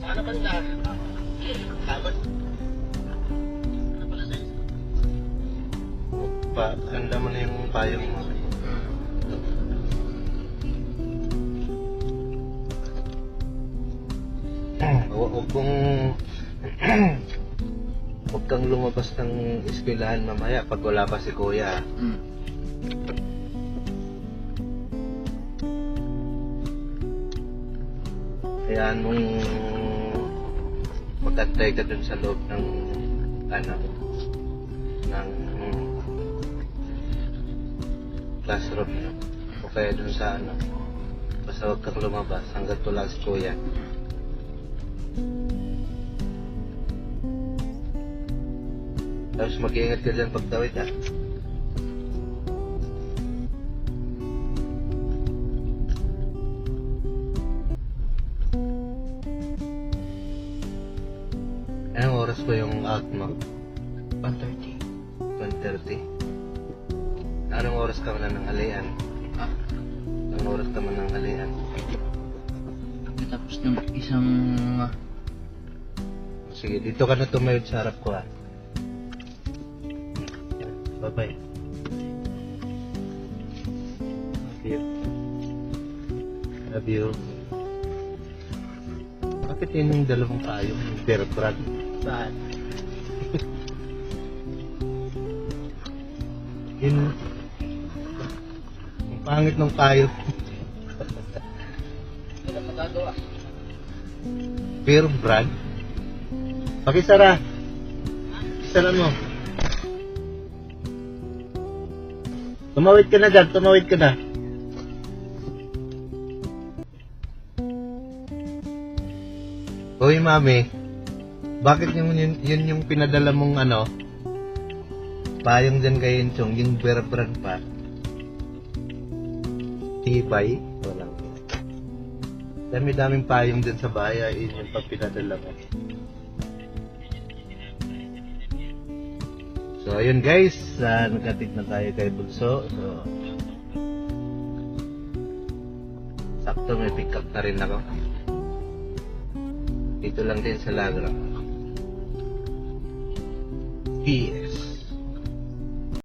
Ano banda? Sabot. Ano pala sa'yo? Handa mo na yung payong mo. Huwag kang lumabas ng eskwelahan mamaya pag wala pa si kuya. Hayaan mong magantay ka dun sa loob ng classroom niyo. O kaya dun sa basta huwag kang lumabas hanggat wala si kuya. Tapos mag-iingat ka dyan pagtawid ha. Anong oras ba yung out mo? 1:30. 1:30. Anong oras ka na ng halian? Anong oras ka man ng halian? Tapos ng isang... Sige, dito ka na tumayod sa harap ko ha. Bye-bye. Love you. Love you. Bakit yun yung dalawang payong? Bertrand? Saan? Yun. Ang pangit ng payo. Hindi na magagawa. Bertrand? Pakisara. Isara mo. Tumawid ka na dyan, tumawid ka na. Hoy mami, bakit yun yung pinadala mong payong dyan kay Inchong, yung Bertrand pa? Tibay? Walang. Dami-daming payong dyan sa bahay, yun yung pinadala mo. So ayun guys, nagkatik na tayo kay Bunso. So sakto may pick up na rin ako. Dito lang din sa Lagra. PS.